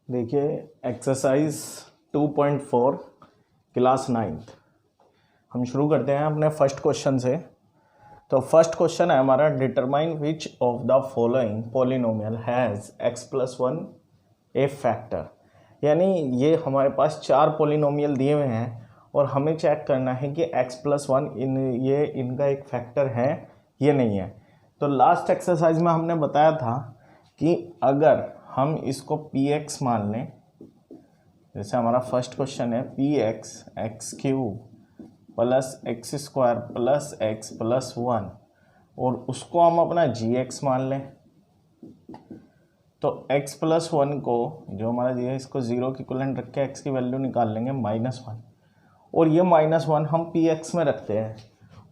देखिए exercise 2.4 class 9th हम शुरू करते हैं अपने फर्स्ट क्वेश्चन से। तो फर्स्ट क्वेश्चन है हमारा, determine which of the following polynomial has x+1 A factor. यानी ये हमारे पास 4 पॉलिनोमियल दिए हुए हैं और हमें चेक करना है कि x+1 इनका एक फैक्टर है ये नहीं है। तो लास्ट एक्सरसाइज में हमने बताया था कि अगर हम इसको px मान लें, जैसे हमारा फर्स्ट क्वेश्चन है px x³ plus x square plus x plus 1 और उसको हम अपना gx मान लें, तो x+1 को जो हमारा दिया है इसको 0 की इक्विवेलेंट रख के x की वैल्यू निकाल लेंगे -1 और ये -1 हम px में रखते हैं।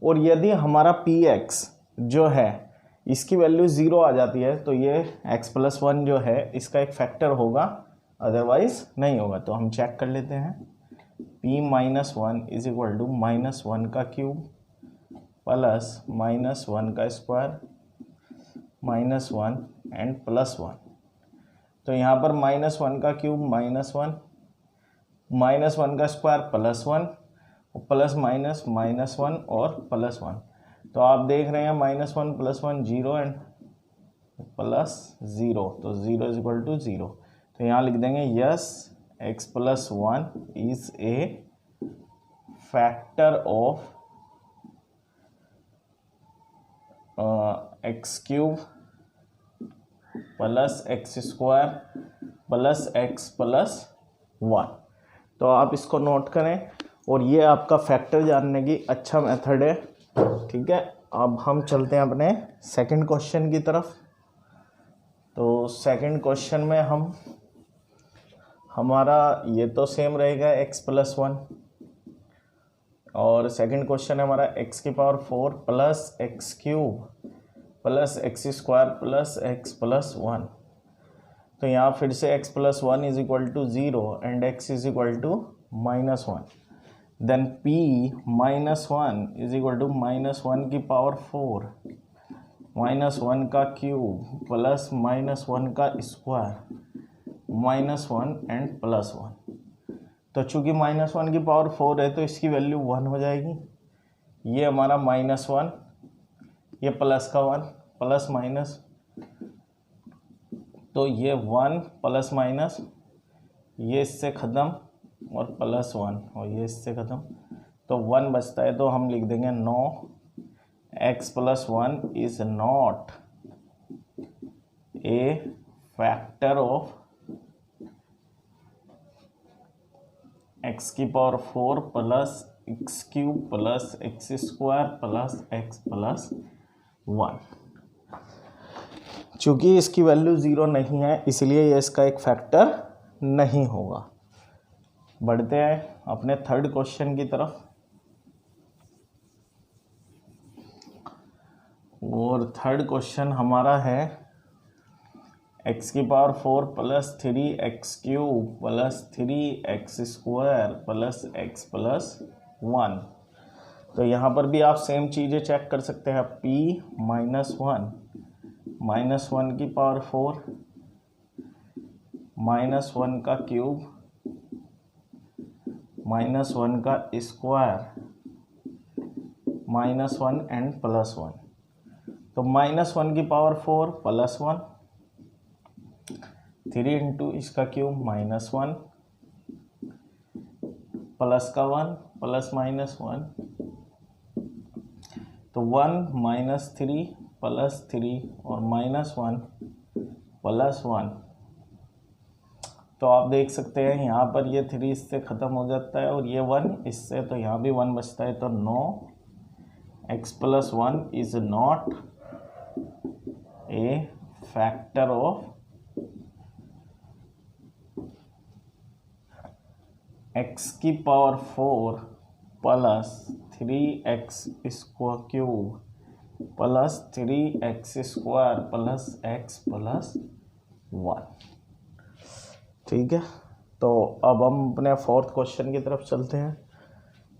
और यदि हमारा px जो है इसकी वैल्यू 0 आ जाती है तो ये x+1 जो है इसका एक फैक्टर होगा, अदरवाइज नहीं होगा। तो हम चेक कर लेते हैं, p-1 इज इक्वल टू -1 का क्यूब प्लस -1 का स्क्वायर -1 एंड +1। तो यहाँ पर -1 का क्यूब -1 का स्क्वायर +1 प्लस माइनस -1 और +1। तो आप देख रहे हैं -1 + 1 0 एंड +0, तो 0 इज इक्वल टू 0। तो यहाँ लिख देंगे yes x+1 is a factor of x³ plus x² plus x plus 1। तो आप इसको नोट करें और ये आपका फैक्टर जानने की अच्छा मेथड है, ठीक है। अब हम चलते हैं अपने सेकंड क्वेश्चन की तरफ। तो सेकंड क्वेश्चन में हमारा ये तो सेम रहेगा x+1 और सेकंड क्वेश्चन है हमारा x⁴ plus x³ plus x² plus x plus 1। तो यहाँ फिर से x+1 is equal to 0 and x is equal to -1। Then p-1 is equal to -1⁴ -1 का क्यूब प्लस -1 का स्क्वायर -1 एंड +1। तो चूंकि -1⁴ है तो इसकी वैल्यू 1 हो जाएगी। ये हमारा -1, ये प्लस का 1 प्लस माइनस, तो ये 1 प्लस माइनस, ये इससे ख़त्म और +1 और ये इससे ख़त्म, तो 1 बचता है। तो हम लिख देंगे no x+1 is not a factor of x⁴ plus x³ plus x² plus x plus 1। चूँकि इसकी वैल्यू 0 नहीं है इसलिए ये इसका एक फैक्टर नहीं होगा। बढ़ते हैं अपने थर्ड क्वेश्चन की तरफ। और थर्ड क्वेश्चन हमारा है x⁴ plus 3x³ plus 3x² plus x plus 1। तो यहाँ पर भी आप सेम चीज़ें चेक कर सकते हैं। p-1 -1⁴ -1 का क्यूब -1 का स्क्वायर -1 एंड +1। तो -1⁴ प्लस 1, 3 इंटू इसका क्यूब -1 प्लस का 1 प्लस -1, तो 1 -3 प्लस 3 और -1 प्लस 1। तो आप देख सकते हैं यहाँ पर ये 3 इससे ख़त्म हो जाता है और ये 1 इससे, तो यहाँ भी 1 बचता है। तो no x+1 is not a factor of x⁴ plus 3x³ plus 3x² plus x plus 1। ठीक है, तो अब हम अपने फोर्थ क्वेश्चन की तरफ चलते हैं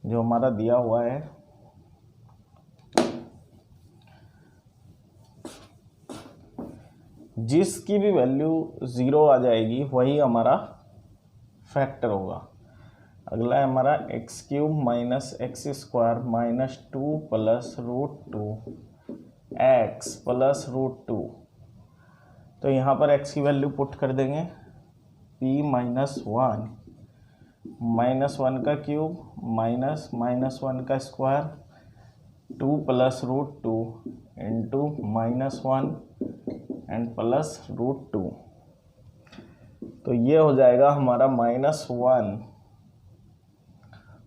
जो हमारा दिया हुआ है। जिसकी भी वैल्यू 0 आ जाएगी वही हमारा फैक्टर होगा। अगला है हमारा x³ minus x² minus 2 plus √2 x plus √2। तो यहाँ पर x की वैल्यू पुट कर देंगे, p -1 का क्यूब माइनस -1 का square 2 plus √2 into -1 and plus √2। तो ये हो जाएगा हमारा -1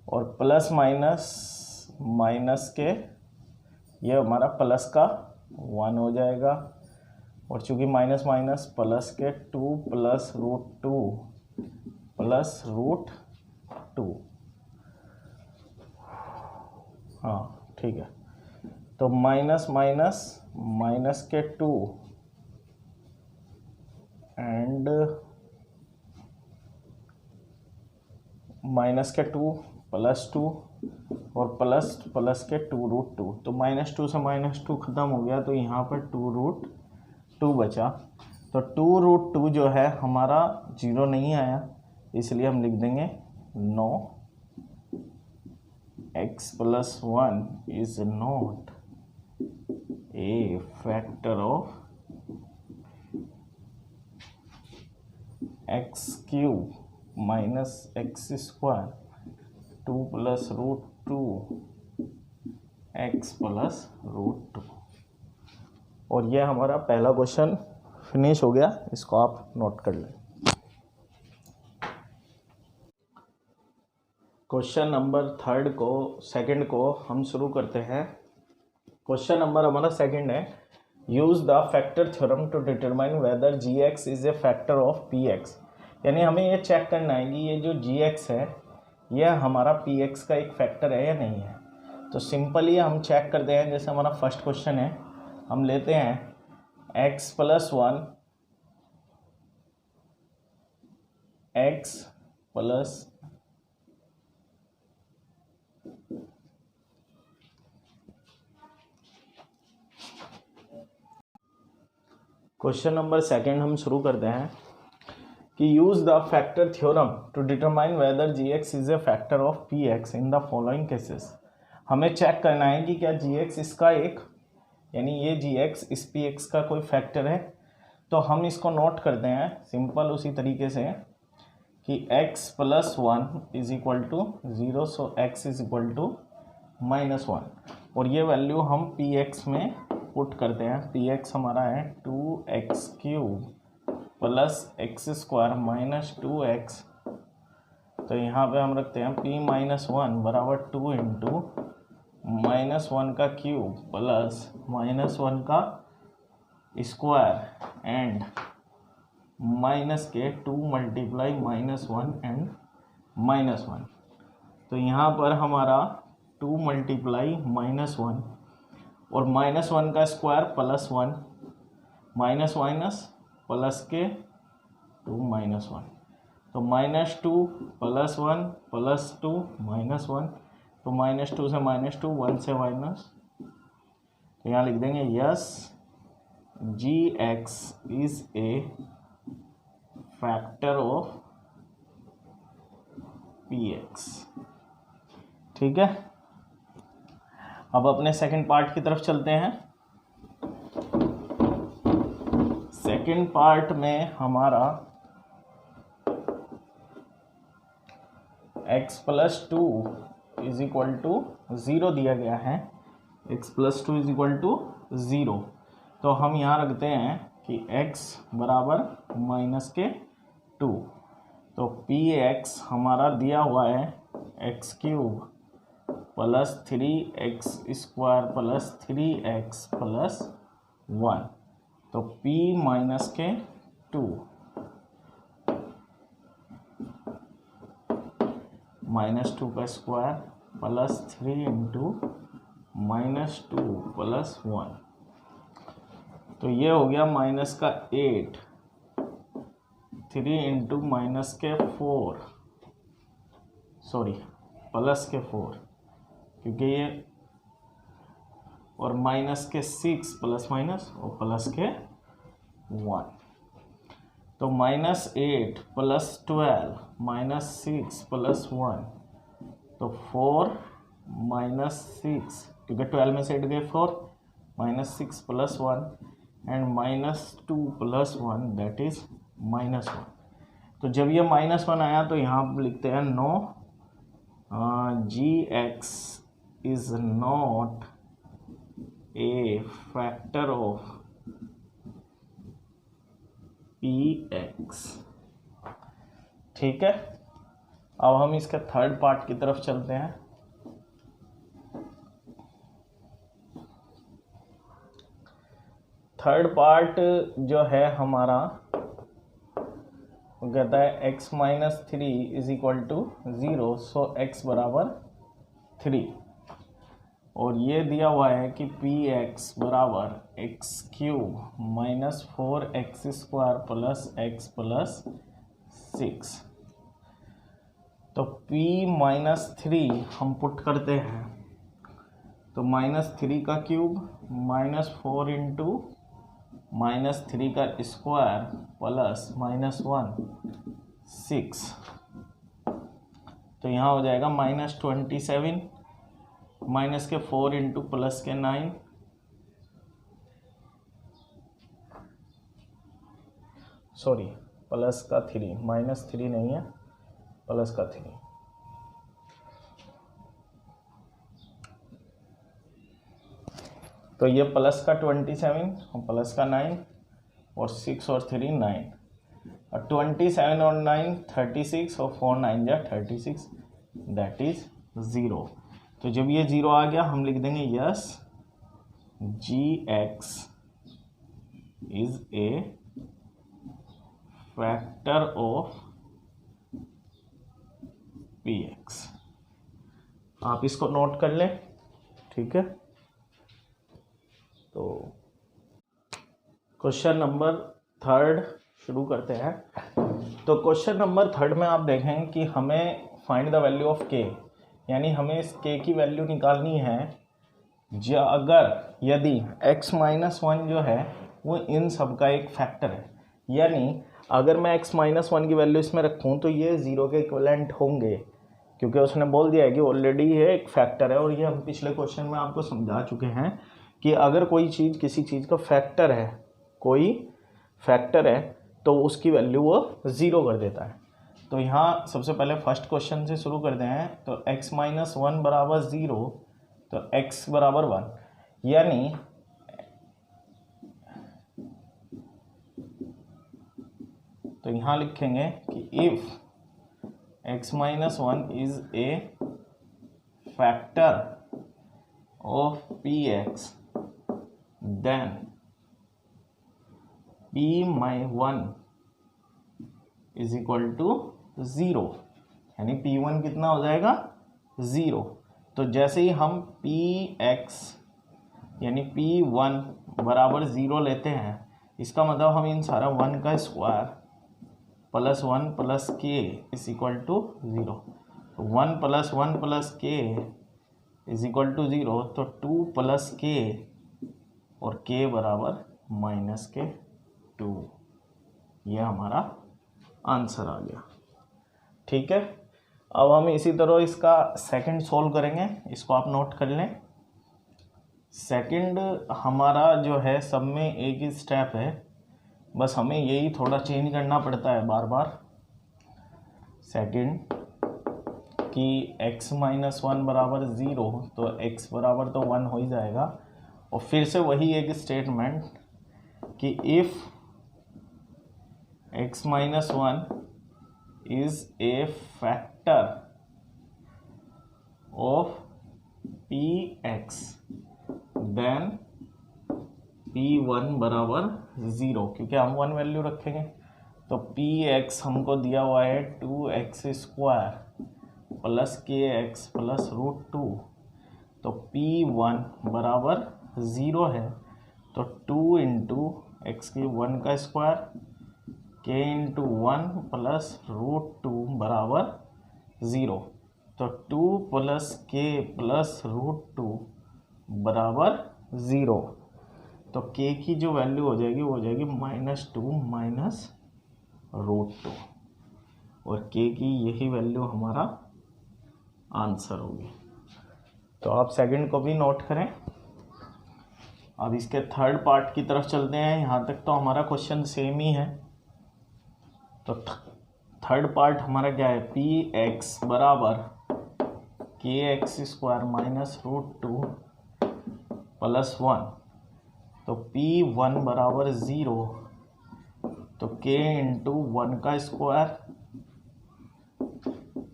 और प्लस माइनस के ये हमारा प्लस का 1 हो जाएगा, और चूंकि माइनस प्लस के 2 प्लस √2 प्लस √2। हाँ ठीक है, तो माइनस के 2 एंड माइनस के 2 प्लस 2 और प्लस के 2√2। तो -2 से -2 ख़त्म हो गया, तो यहाँ पर 2√2 बचा। तो 2√2 जो है हमारा 0 नहीं आया, इसलिए हम लिख देंगे no x + 1 is not a factor of x³ minus x² 2 plus √2 x plus √2। और ये हमारा पहला क्वेश्चन फिनिश हो गया, इसको आप नोट कर लें। क्वेश्चन नंबर सेकंड को हम शुरू करते हैं। क्वेश्चन नंबर हमारा सेकंड है, use the factor theorem to determine whether gx is a factor of px। यानी हमें ये चेक करना है कि ये जो gx है यह हमारा px का एक फैक्टर है या नहीं है। तो सिंपली हम चेक करते हैं, जैसे हमारा फर्स्ट क्वेश्चन है, हम लेते हैं x + 1 x plus question number second हम शुरू करते हैं कि use the factor theorem to determine whether gx is a factor of px in the following cases. हमें चेक करना है कि क्या gx इसका एक, यानी ये gx इस px का कोई फैक्टर है। तो हम इसको नोट करते हैं सिंपल उसी तरीके से कि x + 1 is equal to 0, so x is equal to -1, और ये वैल्यू हम px में पुट करते हैं। px हमारा है 2x³ plus x² minus 2x। तो यहाँ पे हम रखते हैं p -1 बराबर 2 इंटू -1 का क्यूब प्लस -1 का स्क्वायर एंड माइनस के 2 मल्टीप्लाई -1 एंड -1। तो यहाँ पर हमारा 2 मल्टीप्लाई -1 और -1 का स्क्वायर प्लस 1 माइनस प्लस के 2 -1, तो -2 प्लस 1 प्लस 2 -1, तो -2 से -2 1 से माइनस, तो यहाँ लिख देंगे yes gx is a factor of px। ठीक है, अब अपने सेकंड पार्ट की तरफ चलते हैं। सेकंड पार्ट में हमारा x + 2 इज इक्वल टू 0 दिया गया है, x + 2 इज इक्वल टू 0। तो हम यहाँ रखते हैं कि x बराबर -2, तो px हमारा दिया हुआ है x³ plus 3x² plus 3x plus 1, तो p -2 -2 का स्क्वायर प्लस 3 इंटू -2 प्लस 1, तो ये हो गया -8, 3 इंटू -4 प्लस के 4, क्योंकि ये और -6 प्लस माइनस और प्लस के 1। तो -8 + 12 -6 + 1, तो 4 -6, क्योंकि 12 में से 8 गए 4, -6 + 1 एंड -2 + 1 दैट इज -1। तो जब ये -1 आया तो यहाँ आप लिखते हैं no gx is not a factor of px। ठीक है, अब हम इसके थर्ड पार्ट की तरफ चलते हैं। थर्ड पार्ट जो है हमारा वो कहता है x - 3 = 0, सो x बराबर 3, और ये दिया हुआ है कि px बराबर x³ - 4x² + x + 6। तो p - 3 हम पुट करते हैं, तो -3 का क्यूब -4 इंटू -3 का स्क्वायर प्लस -1 6, तो यहाँ हो जाएगा -27, माइनस के 4 इंटू प्लस के 9, सॉरी प्लस का 3, -3 नहीं है, प्लस का 3, तो ये प्लस का 27 और प्लस का 9 और 6 और 3 9, और 27 और 9 36 और 4 9 जा 36, दैट इज 0। तो जब ये 0 आ गया हम लिख देंगे yes gx is a factor of px। आप इसको नोट कर लें, ठीक है। तो क्वेश्चन नंबर थर्ड शुरू करते हैं। तो क्वेश्चन नंबर थर्ड में आप देखें कि हमें find the value of k, यानी हमें इस k की वैल्यू निकालनी है यदि x - 1 जो है वो इन सब का एक फैक्टर है, यानी अगर मैं x - 1 की वैल्यू इसमें रखूं तो ये 0 के इक्विवेलेंट होंगे, क्योंकि उसने बोल दिया है कि ऑलरेडी ये एक फैक्टर है, और ये हम पिछले क्वेश्चन में आपको समझा चुके हैं कि अगर कोई चीज़ किसी चीज़ का फैक्टर है, कोई फैक्टर है, तो उसकी वैल्यू वो 0 कर देता है। तो यहाँ सबसे पहले फर्स्ट क्वेश्चन से शुरू करते हैं। तो x - 1 बराबर 0, तो x बराबर 1, यानी तो यहाँ लिखेंगे कि if x - 1 is a factor of px then p(1) is equal to 0, यानी p1 कितना हो जाएगा 0। तो जैसे ही हम px यानी p1 बराबर 0 लेते हैं, इसका मतलब हम इन सारा 1 का square plus 1 plus k is equal to 0, 1 plus 1 plus k is equal to 0, तो 2 प्लस k और k बराबर -2, ये हमारा आंसर आ गया। ठीक है, अब हम इसी तरह इसका सेकंड सोल्व करेंगे, इसको आप नोट कर लें। सेकंड हमारा जो है सब में एक ही स्टेप है, बस हमें यही थोड़ा चेंज करना पड़ता है बार बार। सेकंड कि x - 1 बराबर 0, तो x बराबर तो 1 हो ही जाएगा, और फिर से वही एक स्टेटमेंट कि if x - 1 is a factor of px then p1 बराबर 0, क्योंकि हम 1 वैल्यू रखेंगे। तो px हमको दिया हुआ है 2x² प्लस kx प्लस √2, तो p1 बराबर 0 है, तो 2 इंटू x³ 1 का स्क्वायर k इंटू 1 प्लस √2 बराबर 0, तो 2 प्लस k प्लस √2 बराबर 0। तो k की जो वैल्यू हो जाएगी वो हो जाएगी -2 माइनस √2 और k की यही वैल्यू हमारा आंसर होगी। तो आप सेकंड को भी नोट करें। अब इसके थर्ड पार्ट की तरफ चलते हैं। यहाँ तक तो हमारा क्वेश्चन सेम ही है। तो थर्ड पार्ट हमारा क्या है, px बराबर kx² माइनस √2 प्लस 1। तो p1 बराबर 0, तो k इंटू 1 का स्क्वायर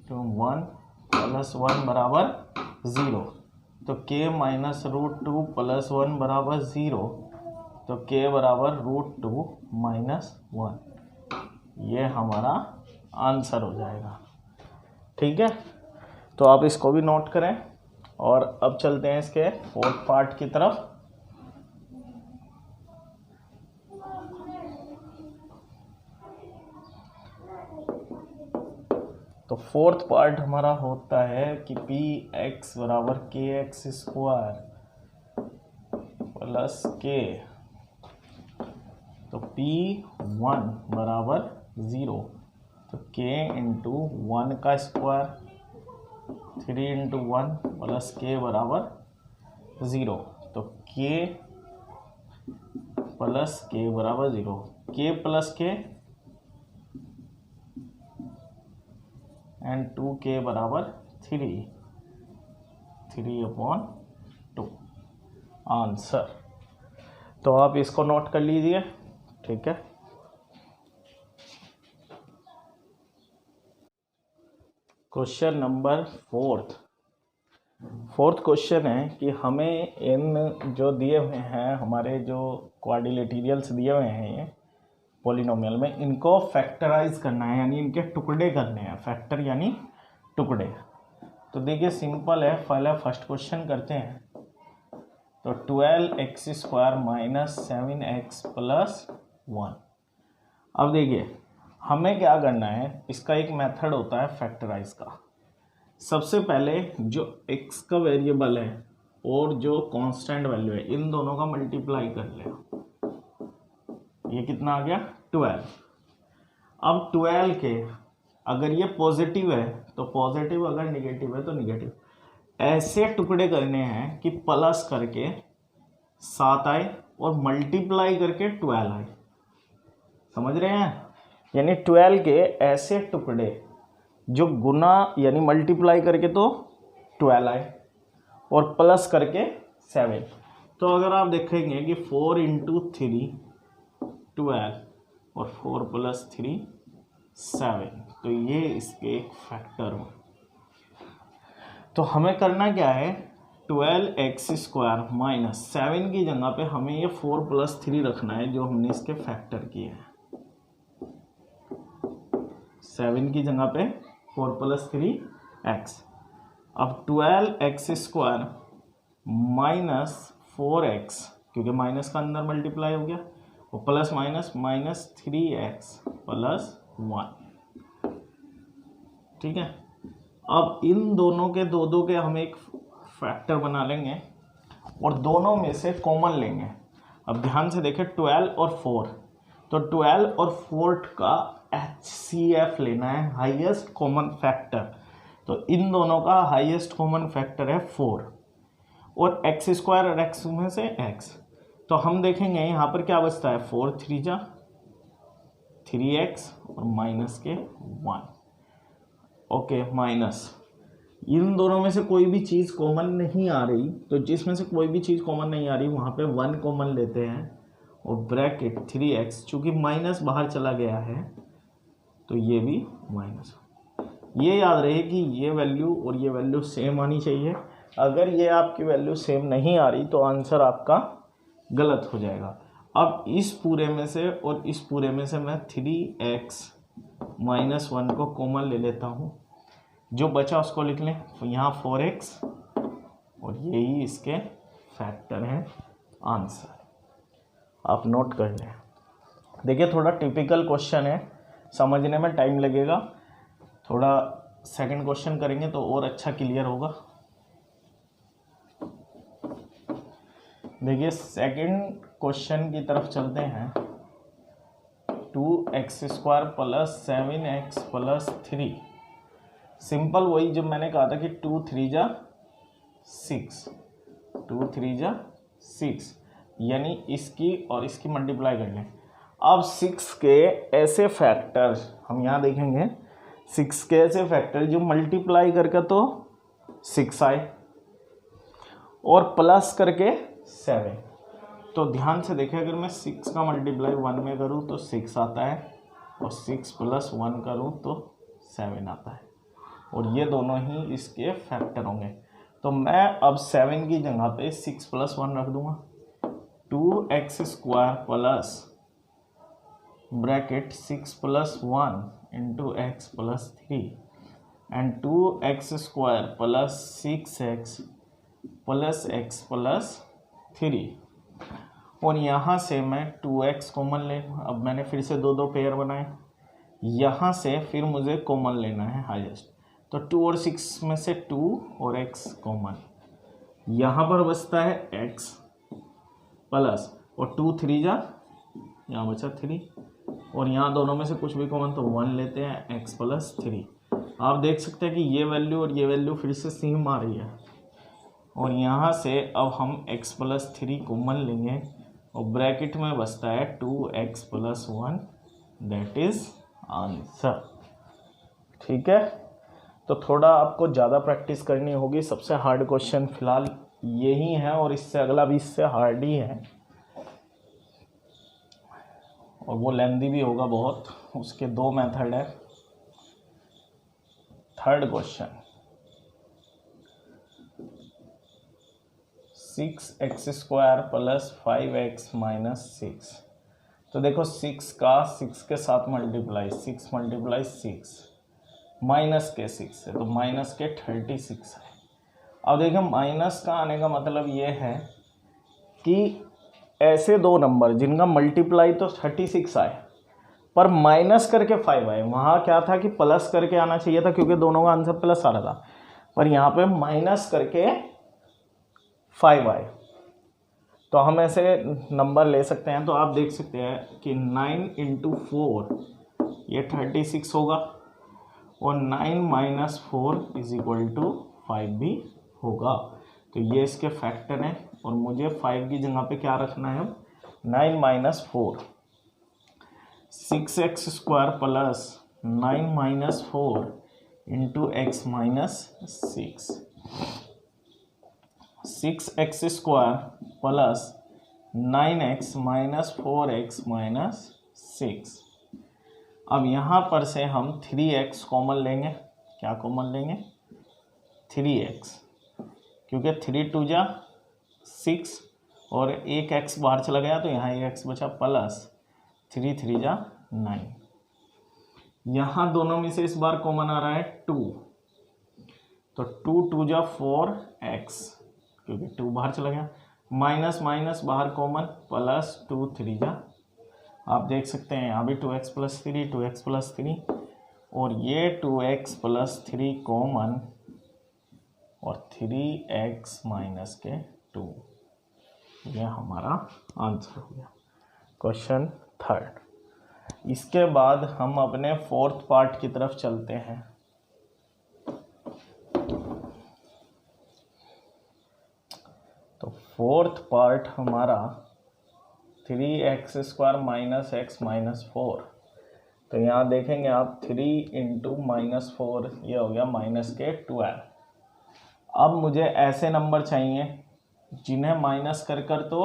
तो 1 प्लस 1 बराबर 0। तो k माइनस √2 प्लस 1 बराबर 0, तो k बराबर √2 माइनस 1। ये हमारा आंसर हो जाएगा। ठीक है, तो आप इसको भी नोट करें। और अब चलते हैं इसके फोर्थ पार्ट की तरफ। तो फोर्थ पार्ट हमारा होता है कि px बराबर kx² प्लस k। तो p1 बराबर 0, तो k इंटू 1 का स्क्वायर 3 इंटू 1 प्लस k बराबर 0। तो k प्लस k बराबर 0, k plus k and 2k बराबर 3/2 आंसर। तो आप इसको नोट कर लीजिए। ठीक है, क्वेश्चन नंबर फोर्थ क्वेश्चन है कि हमें इन जो दिए हुए हैं, हमारे जो क्वाड्रिलेटरल्स दिए हुए हैं ये पॉलिनोमियल में, इनको फैक्टराइज करना है, यानी इनके टुकड़े करने हैं। फैक्टर यानी टुकड़े। तो देखिए सिंपल है, पहले फर्स्ट क्वेश्चन करते हैं। तो 12x² माइनस 7x प्लस 1। अब देखिए हमें क्या करना है, इसका एक मेथड होता है फैक्टराइज का। सबसे पहले जो x का वेरिएबल है और जो कांस्टेंट वैल्यू है, इन दोनों का मल्टीप्लाई कर ले। ये कितना आ गया 12। अब 12 के अगर ये पॉजिटिव है तो पॉजिटिव, अगर निगेटिव है तो निगेटिव। ऐसे टुकड़े करने हैं कि प्लस करके 7 आए और मल्टीप्लाई करके 12 आए। समझ रहे हैं? यानी 12 के ऐसे टुकड़े जो गुना यानी मल्टीप्लाई करके तो 12 आए और प्लस करके 7। तो अगर आप देखेंगे कि 4 इंटू 3 12 और 4 प्लस 3 7, तो ये इसके एक फैक्टर हो। तो हमें करना क्या है, 12x² माइनस 7 की जगह पे हमें ये 4 प्लस 3 रखना है जो हमने इसके फैक्टर किए हैं। 7 की जगह पे 4 प्लस 3x। अब 12x² माइनस 4x, क्योंकि माइनस का अंदर मल्टीप्लाई हो गया, और plus minus minus 3x plus 1। ठीक है, अब इन दोनों के दो के हम एक फैक्टर बना लेंगे और दोनों में से कॉमन लेंगे। अब ध्यान से देखें 12 और 4, तो 12 और 4 का HCF लेना है, हाईएस्ट कॉमन फैक्टर। तो इन दोनों का हाईएस्ट कॉमन फैक्टर है 4 और x² और x में से x। तो हम देखेंगे यहाँ पर क्या बचता है, 4 3 जा 3x और माइनस के 1। ओके, माइनस इन दोनों में से कोई भी चीज़ कॉमन नहीं आ रही, तो जिसमें से कोई भी चीज़ कॉमन नहीं आ रही वहाँ पे 1 कॉमन लेते हैं और ब्रैकेट 3x, चूँकि माइनस बाहर चला गया है तो ये भी माइनस। ये याद रहे कि ये वैल्यू और ये वैल्यू सेम आनी चाहिए। अगर ये आपकी वैल्यू सेम नहीं आ रही तो आंसर आपका गलत हो जाएगा। अब इस पूरे में से और इस पूरे में से मैं 3x माइनस 1 को कॉमन ले लेता हूँ, जो बचा उसको लिख लें। तो यहाँ 4x और यही इसके फैक्टर हैं। आंसर आप नोट कर लें। देखिए थोड़ा टिपिकल क्वेश्चन है, समझने में टाइम लगेगा, थोड़ा सेकंड क्वेश्चन करेंगे तो और अच्छा क्लियर होगा। देखिए सेकंड क्वेश्चन की तरफ चलते हैं। 2x² plus 7x plus 3, simple वही जब मैंने कहा था कि 2 3 जा 6, 2 3 जा 6, यानी इसकी और इसकी मल्टीप्लाई कर लें। अब 6 के ऐसे फैक्टर्स हम यहाँ देखेंगे, 6 के ऐसे फैक्टर जो मल्टीप्लाई करके तो 6 आए और प्लस करके 7। तो ध्यान से देखें, अगर मैं 6 का मल्टीप्लाई 1 में करूँ तो 6 आता है और 6 प्लस 1 करूँ तो 7 आता है, और ये दोनों ही इसके फैक्टर होंगे। तो मैं अब 7 की जगह पे 6 प्लस 1 रख दूंगा। 2x² plus bracket 6 plus 1 into x plus 3 and 2x² plus 6x plus x plus 3, और यहाँ से मैं 2x कॉमन ले। अब मैंने फिर से दो पेयर बनाए, यहाँ से फिर मुझे कॉमन लेना है हाईएस्ट। तो 2 और 6 में से 2 और x कॉमन, यहाँ पर बचता है x प्लस, और 2 3 जा, यहाँ बचा 3, और यहाँ दोनों में से कुछ भी कॉमन तो 1 लेते हैं, x प्लस 3। आप देख सकते हैं कि ये वैल्यू और ये वैल्यू फिर से सेम आ रही है, और यहाँ से अब हम x प्लस 3 कॉमन लेंगे और ब्रैकेट में बचता है 2x plus 1, that is answer. ठीक है, तो थोड़ा आपको ज़्यादा प्रैक्टिस करनी होगी। सबसे हार्ड क्वेश्चन फिलहाल यही है, और इससे अगला भी इससे हार्ड ही है, और वो लेंदी भी होगा बहुत। उसके 2 मेथड है। Third question, 6x² plus 5x minus 6। तो देखो 6 का 6 के साथ मल्टीप्लाई, 6 मल्टीप्लाई 6 माइनस के 6 है, तो माइनस के 36 है। अब देखिए माइनस का आने का मतलब ये है कि ऐसे दो नंबर जिनका मल्टीप्लाई तो 36 आए पर माइनस करके 5 आए, वहाँ क्या था कि प्लस करके आना चाहिए था क्योंकि दोनों का आंसर प्लस आ रहा था, पर यहाँ पे माइनस करके 5 आए। तो हम ऐसे नंबर ले सकते हैं। तो आप देख सकते हैं कि 9 इंटू 4 ये 36 होगा, और 9 माइनस 4 इज इक्वल टू 5 भी होगा। तो ये इसके फैक्टर हैं, और मुझे 5 की जगह पे क्या रखना है, 9 minus 4, 6x² plus 9 minus 4 into x minus 6, 6x² plus 9x minus 4x minus 6। अब यहाँ पर से हम 3x कॉमन लेंगे। क्या कॉमन लेंगे, 3x, क्योंकि 3 2 जा 6 और एक x बाहर चला गया तो यहाँ एक x बचा, प्लस 3 3 जा 9। यहाँ दोनों में से इस बार कॉमन आ रहा है 2, तो 2 2 जा 4x, क्योंकि 2 बाहर चला गया, माइनस माइनस बाहर कॉमन, प्लस 2 3 जा, आप देख सकते हैं यहाँ भी 2x प्लस 3, 2x प्लस 3, और ये 2x प्लस 3 कॉमन, और 3x माइनस के 2, ये हमारा आंसर हो गया क्वेश्चन थर्ड। इसके बाद हम अपने फोर्थ पार्ट की तरफ चलते हैं। तो फोर्थ पार्ट हमारा 3x² माइनस x माइनस 4। तो यहाँ देखेंगे आप 3 इंटू माइनस 4, ये हो गया माइनस के 12। अब मुझे ऐसे नंबर चाहिए जिन्हें माइनस कर कर तो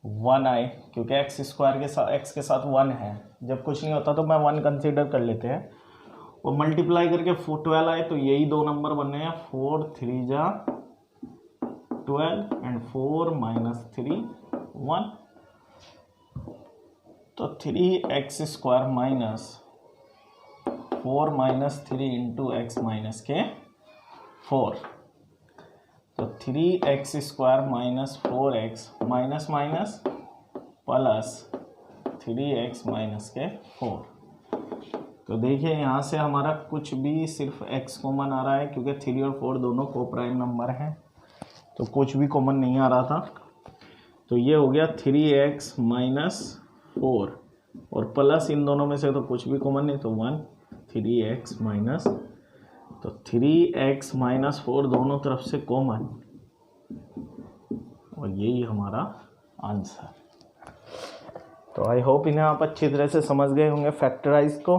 1 आए, क्योंकि x² के साथ x के साथ 1 है, जब कुछ नहीं होता तो मैं 1 कंसीडर कर लेते हैं, और मल्टीप्लाई करके 12 आए, तो यही दो नंबर बने हैं, 4 3 जा 12 एंड 4 माइनस 3 1। तो 3x² minus 4 minus 3 into x minus के 4। तो 3x² minus 4x minus minus plus 3x minus के 4। तो देखिए यहाँ से हमारा कुछ भी सिर्फ x कॉमन आ रहा है, क्योंकि 3 और 4 दोनों को प्राइम नंबर हैं, तो कुछ भी कॉमन नहीं आ रहा था। तो ये हो गया 3x माइनस 4 और प्लस इन दोनों में से तो कुछ भी कॉमन नहीं, तो 1 3x माइनस, तो 3x माइनस 4 दोनों तरफ से कॉमन, और यही हमारा आंसर। तो आई होप इन्हें आप अच्छी तरह से समझ गए होंगे फैक्टराइज को।